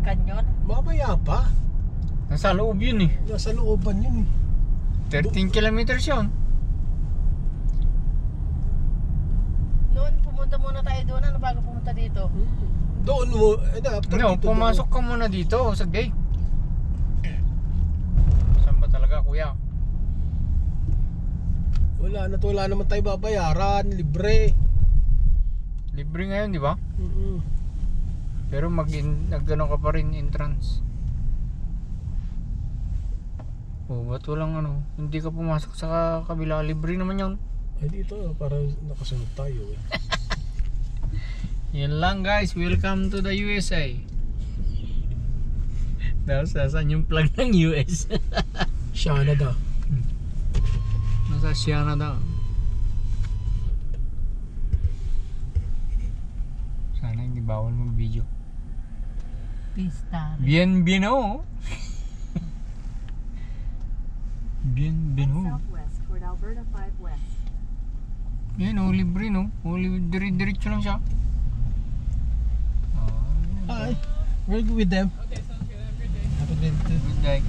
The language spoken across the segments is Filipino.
Canyon? Mamaya pa. Nasa loob yun eh. Nasa looban yun eh. 13 kilometers yun. Noon, pumunta muna tayo doon. Ano bago pumunta dito? Doon mo, after No, dito, pumasok ka muna dito sa gate. Saan ba talaga kuya? Wala naman tayo babayaran, libre. Libre ngayon di ba? Mm-mm. Pero nagano ka pa rin entrance. Oh, ba't walang ano? Hindi ka pumasok sa kabila. Libre naman yun. Ay dito, para nakasunod tayo eh. Yan lang guys. Welcome to the USA. Saan yung plug ng US? Canada. Nasa Canada. Sana hindi bawal mag-video. Pista. Bienvenido. Bienvenido. Southwest toward Alberta 5 West. Yan o, libre no. Diretso lang siya. Hi. We're good with them. Okay, sounds good. Have a good day. Have a good day. Good day.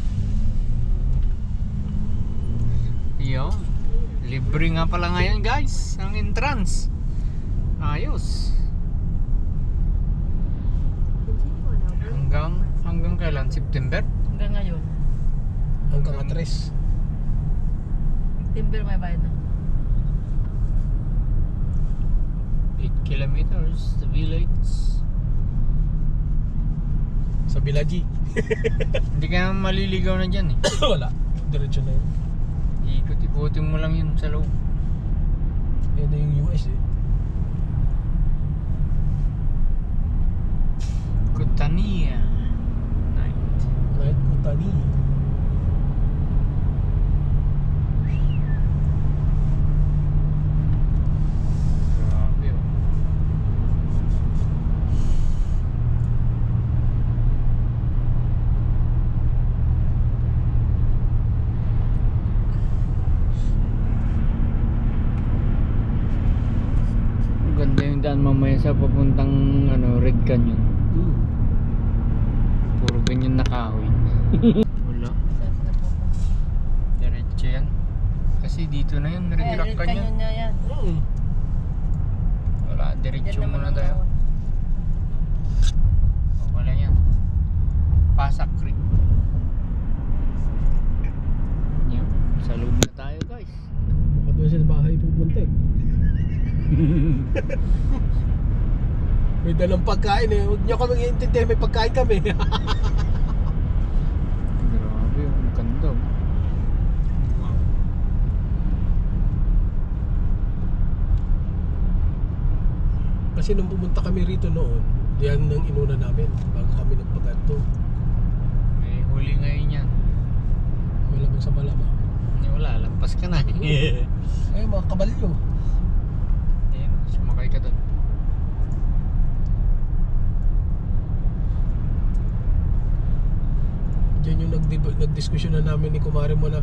Yo, libre nga pala ngayon guys ang entrance. Ayos. Continue on Alberta. Hanggang kailan? September? Hanggang ngayon. Hanggang atres. Timber may bayad na. 8 kilometers the village. Sa Bilagi. Hindi ka naman maliligaw na dyan eh. Wala. Diretso na yun. Ikot-ikutin mo lang yun sa loob. Yan na yung US eh. Kutania Night. Right? Mutani. Grabe oh. Ganda yung daan mamaya sa papuntang Red Canyon. Puro ganyan nakahoy. Wala. Saan sila pupunta? Diretso yan. Kasi dito na yun. Red Rock Canyon. Canyon na yan. Wala. Diretso Diyan naman muna ang tayo. naon. Wala yan. Pasak Creek. Yan. Sa loob na tayo guys. Baka doon sa bahay pupunta eh. May dalang pagkain eh. Huwag niyo kami iintindi, may pagkain kami. Grabe. Ang ganda. Wow. Kasi nung pumunta kami rito noon, diyan nang inuna namin bago kami nagpaganto. May huli ngayon yan. Malamang sa malamang. Wala. Lampas ka na. Ay, mga kabalyo. Ayan. Sumakay ka doon. Diyan yung nagdiskusyon na namin ni Kumare mo na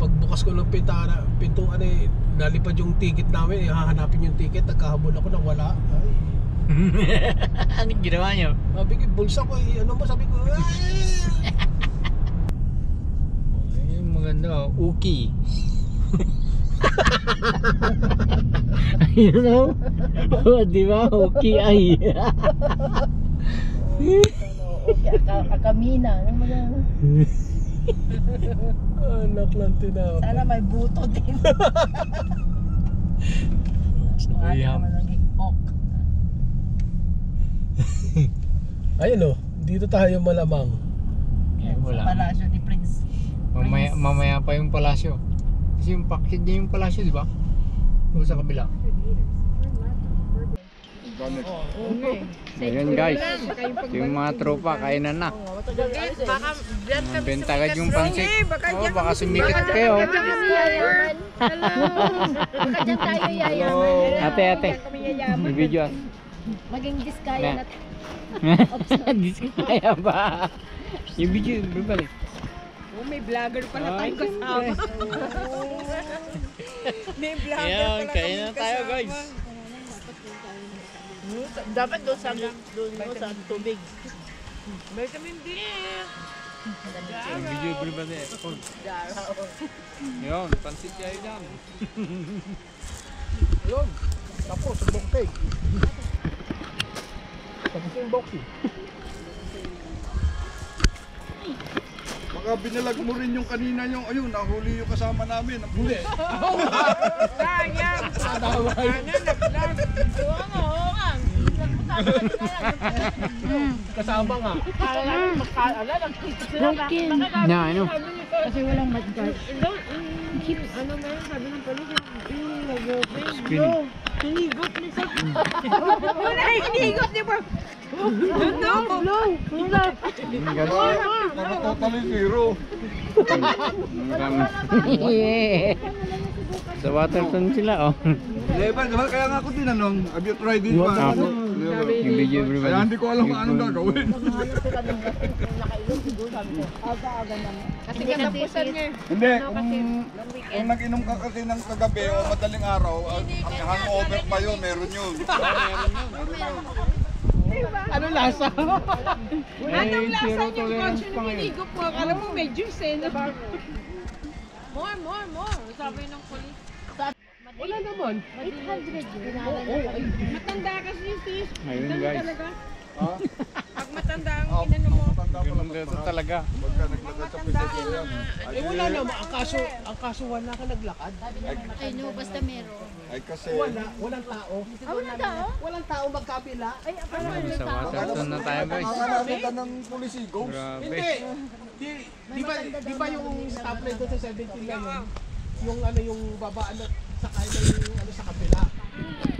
pagbukas ko ng pintuan eh, nalipad yung ticket namin, hahanapin yung ticket, nagkahabol ako nang wala. Ay. Anong ginawa nyo? Sabi ko, bulsa ko eh, ano mo, sabi ko, ay! Ay, maganda. Uki. Ayun o. Oh, di ba? Uki ay. Okay, akamina. Anak lang tinapos. Sana may buto din. Uyam. Ayun o, dito tayo malamang. Sa palasyo ni Prince. Mamaya pa yung palasyo. Kasi yung package niya yung palasyo, di ba? Doon sa kabila. 100 meters. Turn left on the Okay. Ayun guys. Yung mga tropa, kainan na. Baka diyan kami Benta agad yung pansit. Oh, baka sumikat kayo. Hello. Baka dyan tayo yayaman. Ate. May video. Maging diskaya na. Diskaya ba? Yung video, balik. Oh, may vlogger pala tayong kasama. May vlogger Ayan, pala kain na tayo guys. Dapat doon sa tubig. Vitamin D. Video everybody. Yun, pansit kayo dyan. Yun. Tapos, bokeh. Tapos yung bokeh. Baka binalag mo rin yung kanina yung, ayun, nahuli yung kasama namin. Huli. Sayang. Kadaway. Kasama nga. Na, ano? Kasi walang matgas. Ano na yun, sabi ng polis, Spin. hinigot ni sa... Wala, hinigot ni Bro. Para totally zero. Sa Waterton sila, oh. Leban, kaya nga ako tinanong, have you tried it What? ba? Yung video everybody. Kaya hindi ko alam kung anong gagawin. Kasi katapusan niya. Hindi, kung nag-inom ka kasi ng kagabi o madaling araw, ang hangover pa yun, meron yun. Ano lasa? Anong lasa niyo? Pa ngayon. Hinigot mo, akala mo may juice eh. More. Sabi ng polis. Wala naman. 800 yun. Matanda kasi yung sis. Ayun guys. Pag matanda ang inano mo. Ganun dito talaga. Pagka naglagay sa pedestrian. Eh wala naman. Ang kaso wala ka naglakad. Ay no, basta meron. Ay kasi, Walang tao. Walang tao? Walang tao magkabila. Ay, akala ko may Sa tao. Waterton na tayo guys. hanapin ka ng polisi, ghost. Grabe. Hindi. Di ba yung stoplight doon sa 17 lang yun? Yung ano yung babaan na sakay na yung ano sa kabila.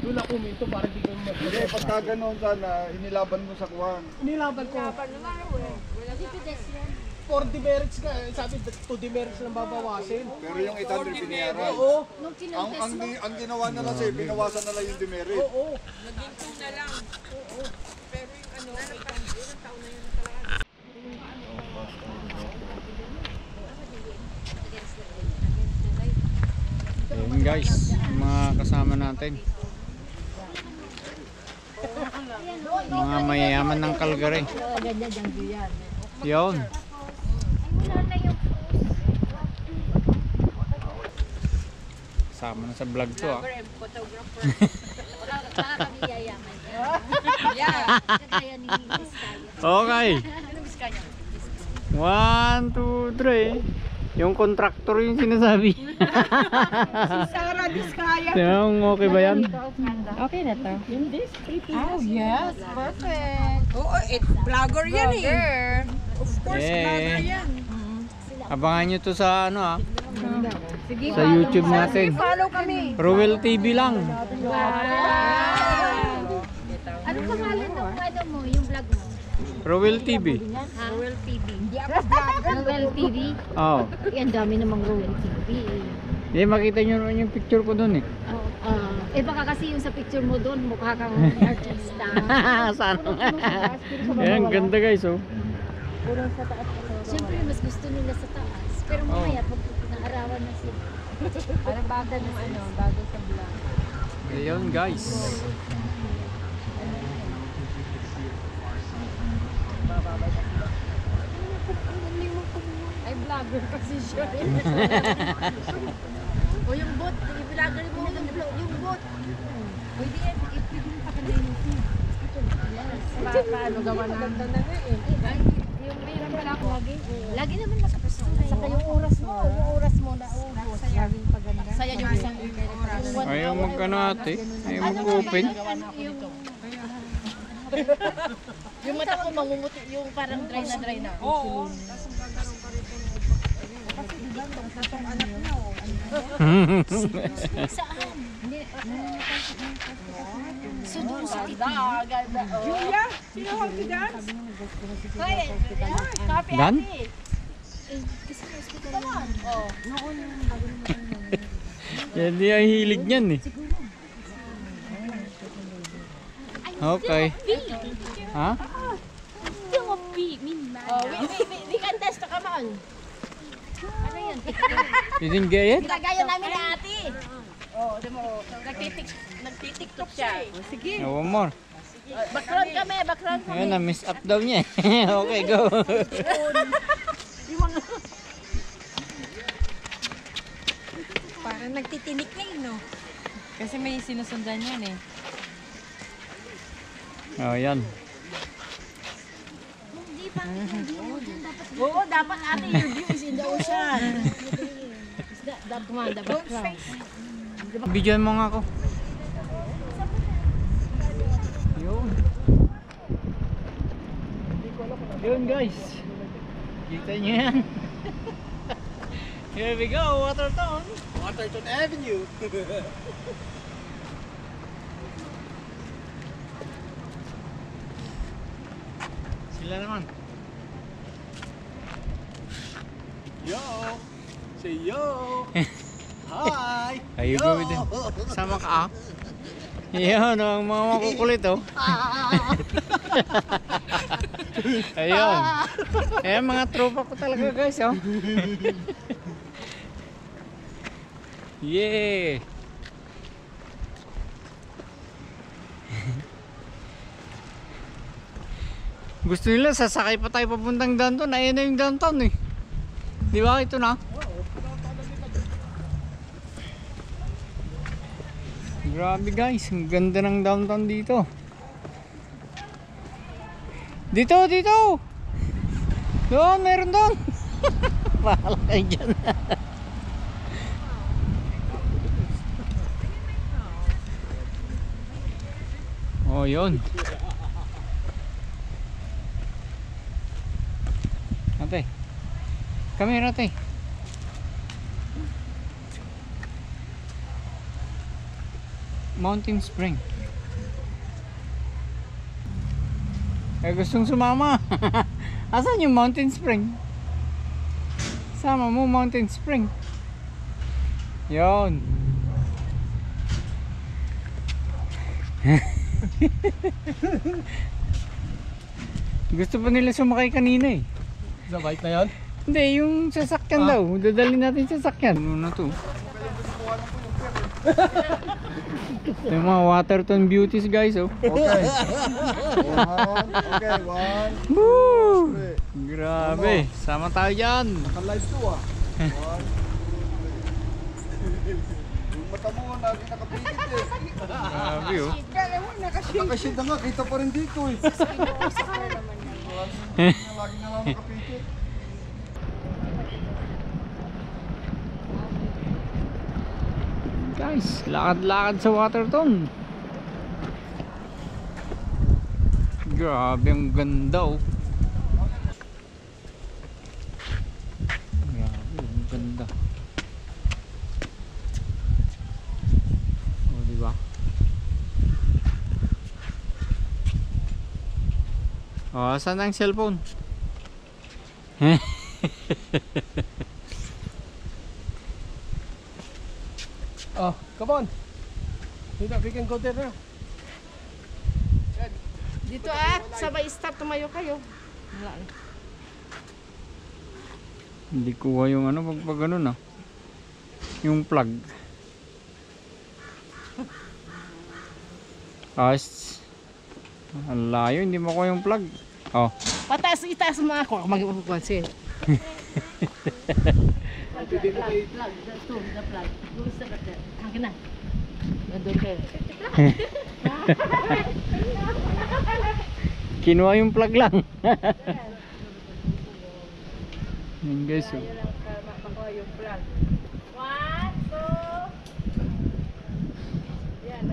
Doon ako minto para di ko Hindi, mag- pagka gano'n sana, inilaban mo sa kuwan. Nilaban ko. Kasi pedestrian. 4 demerits ka. Sabi 2 demerits lang babawasin. Pero yung 800 binayaran. Oo. Nung Ang, kinontes ang, mo, ang ginawa na lang sa'yo, binawasan na lang yung demerit. Oo. Naging 2 na lang. Pero yung ano, ilang taon na yun talaga. Ayun guys, yung mga kasama natin. Mga mayayaman ng Calgary. ganyan dyan diyan. Yun. Ay, wala na yung Kasama na sa vlog to ah. baka kami yayaman. Yeah. Kagaya ni Vizcaya. Okay. Ano Vizcaya? 1, 2, 3. Yung contractor yung sinasabi. Sara Vizcaya. Yung okay ba yan? Okay na to. Oh, yes. Perfect. Oo, vlogger yan eh. Of course, vlogger yan. Abangan nyo to sa ano ah. Sige, Sa YouTube natin. follow kami. Rowell TV lang. Anong pangalan ng ano mo, yung vlog mo? Rowell TV. Rowell TV. Hindi ako vlogger. Rowell TV? Oh. Ang dami namang Rowell TV. Hindi makita nyo naman yung picture ko dun eh. Eh baka kasi yung sa picture mo doon, mukha kang artista. Sana nga. Ayan, ganda guys oh. Siyempre, mas gusto nila sa taas. Pero mamaya, pag naarawan na sila. Parang bago ng ano, bago sa vlog. Ayun guys. Ay, vlogger kasi siya. O yung bot, i-vlogger mo yung bot. Pwede yan, i-pwede mo pa kanay yung team. Baka ano gawa na. Maganda na nga eh. Yung mayroon pala ako lagi. Lagi naman nakapasok. Saka yung oras mo na ubos. Laging paganda. Saya yung isang oras. Ayaw magkano ate. Ayaw mag-open. Yung mata ko mangumuti, yung parang dry na. Oo. Saan? So doon sa titi. Julia, sino how to dance? Copy Dan? Kasi sa hospital naman. Noon yung bago naman. Yan di ang hilig niyan eh. Okay. Ha? Yung min man. We can test, come on. Ano yan? You didn't get it? Ginagaya namin dati. Oh, di mo, nagtitiktok siya. Sige. No, one more. Background kami, background kami. Ayun na, miss up daw niya. Okay, go. Parang nagtitinik na yun, no? Kasi may sinusundan yan eh. Oh, yan. Oo, dapat ate, your view is in the ocean. That one, the background. Bidyoan mo nga ako. Yun. Yun guys. Kita nyo yan. Here we go, Waterton. Waterton Avenue. Sila naman. Yo! Say yo! Hi! Are you go with them? Sama ka ah. Yan, ang mga makukulit oh. Ayun. Ayan mga tropa ko talaga guys oh. Yeah. Gusto nila sasakay pa tayo papuntang downtown. Ayan na yung downtown eh. Di ba ito na? Grabe guys, ang ganda ng downtown dito. Dito, dito! Doon, meron doon! Bahala kayo dyan. Oh, yun. Ate, come here ate. Mountain Spring. Eh gustong sumama. Asan yung Mountain Spring? Sama mo Mountain Spring. Yon. Gusto pa nila sumakay kanina eh. Sa bike na yan? Hindi, yung sasakyan daw. Dadalhin natin yung sasakyan. Ano na to? Yung mga Waterton beauties guys oh. Okay. One. Woo! Three. Grabe, sama tayo dyan. Naka-live to ah. One. Yung mata mo, lagi nakapikit eh. Grabe oh. Nakashade na nga, kita pa rin dito eh. Lagi na lang nakapikit. Guys, lakad-lakad sa Waterton. Grabe, ang ganda oh. Grabe, ang ganda. Oh, diba? Oh, saan ang cellphone? Oh, come on. We can go there now. Dito at sabay stop, tumayo kayo. Wala na. Hindi kuha yung ano pag ganun ah. Yung plug. Ang layo, hindi makuha yung plug. Oh. Pataas, itaas mo ako. Mag-upuan siya. The plug. Gusto ka dyan. Hanggang na. Nandun kayo. Kinuha yung plug lang. Yan guys. Oh. Makuha yung plug. 1, 2. Yan.